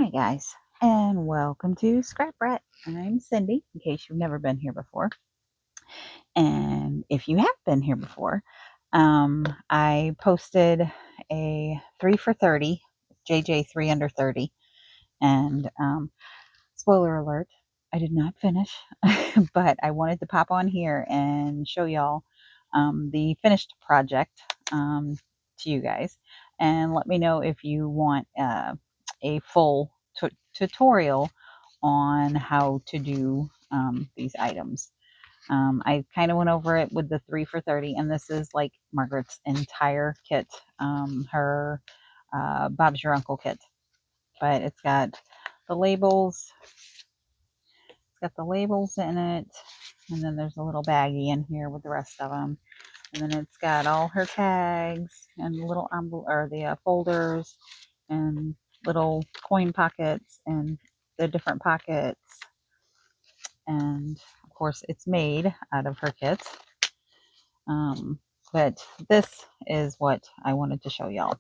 Alright guys, and welcome to Scrap Rat. I'm Cindy, in case you've never been here before. And if you have been here before, I posted a 3 for 30, JJ 3 under 30, and spoiler alert, I did not finish, but I wanted to pop on here and show y'all the finished project to you guys, and let me know if you want a full tutorial on how to do these items. I kind of went over it with the 3 for 30, and this is like Margaret's entire kit, her Bob's Your Uncle kit, but it's got the labels. It's got the labels in it, and then there's a little baggie in here with the rest of them, and then it's got all her tags and little envelope or the folders and little coin pockets and the different pockets, and of course it's made out of her kit. But this is what I wanted to show y'all.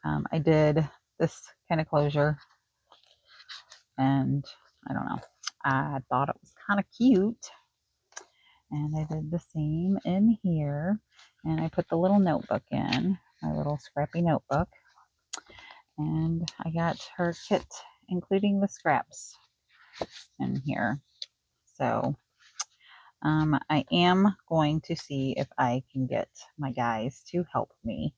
I did this kind of closure, and I don't know, I thought it was kind of cute, and I did the same in here, and I put the little notebook in, my little scrappy notebook, and I got her kit including the scraps in here. So I am going to see if I can get my guys to help me,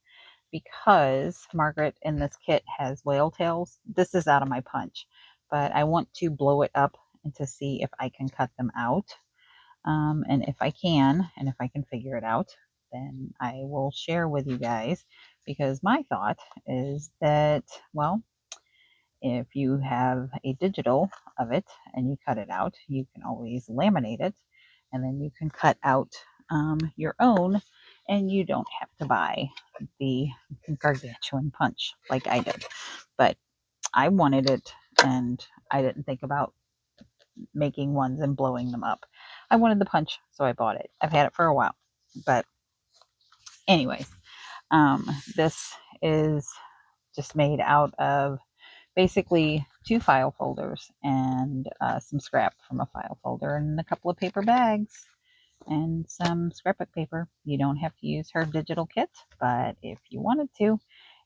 because Margaret in this kit has whale tails. This is out of my punch, but I want to blow it up and to see if I can cut them out. And if I can, and if I can figure it out, then I will share with you guys, because my thought is that, well, if you have a digital of it and you cut it out, you can always laminate it, and then you can cut out your own, and you don't have to buy the gargantuan punch like I did. But I wanted it, and I didn't think about making ones and blowing them up. I wanted the punch, so I bought it. I've had it for a while. But anyways, this is just made out of basically 2 file folders and some scrap from a file folder and a couple of paper bags and some scrapbook paper. You don't have to use her digital kit, but if you wanted to,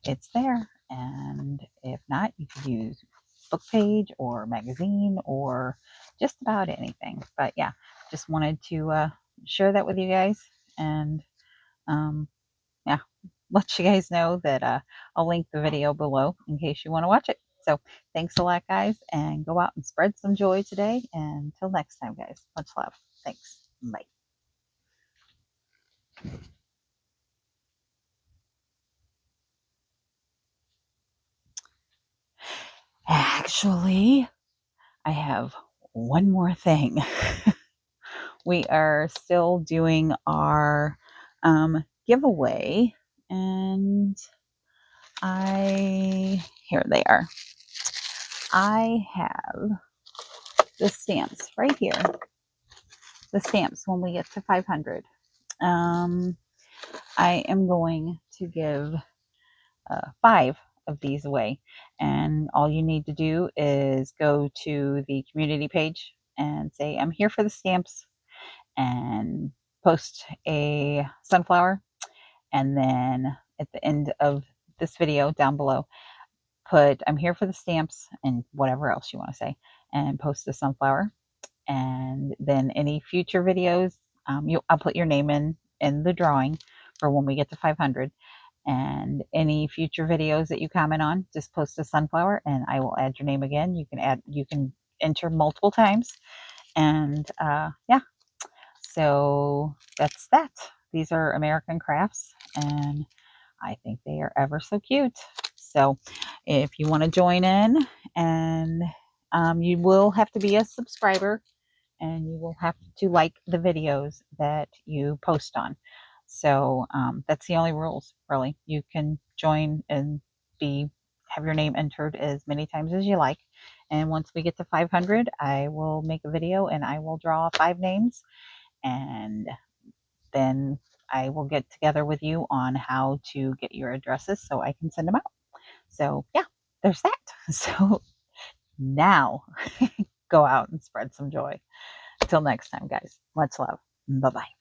it's there. And if not, you could use book page or magazine or just about anything. But yeah, just wanted to share that with you guys, and yeah, let you guys know that I'll link the video below in case you want to watch it. So thanks a lot, guys, and go out and spread some joy today. And until next time, guys, much love. Thanks. Bye. Actually, I have one more thing. We are still doing our giveaway, and here they are. I have the stamps right here. The stamps when we get to 500. I am going to give 5 of these away, and all you need to do is go to the community page and say, I'm here for the stamps, and post a sunflower, and then at the end of this video down below, put I'm here for the stamps and whatever else you want to say, and post the sunflower. And then any future videos, I'll put your name in the drawing for when we get to 500. And any future videos that you comment on, just post a sunflower, and I will add your name again. You can enter multiple times, and yeah. So that's that. These are American crafts, and I think they are ever so cute. So if you want to join in, and you will have to be a subscriber, and you will have to like the videos that you post on. So that's the only rules, really. You can join and have your name entered as many times as you like. And once we get to 500, I will make a video and I will draw 5 names, and then I will get together with you on how to get your addresses so I can send them out. So yeah, there's that. So now go out and spread some joy. Until next time, guys, much love. Bye bye.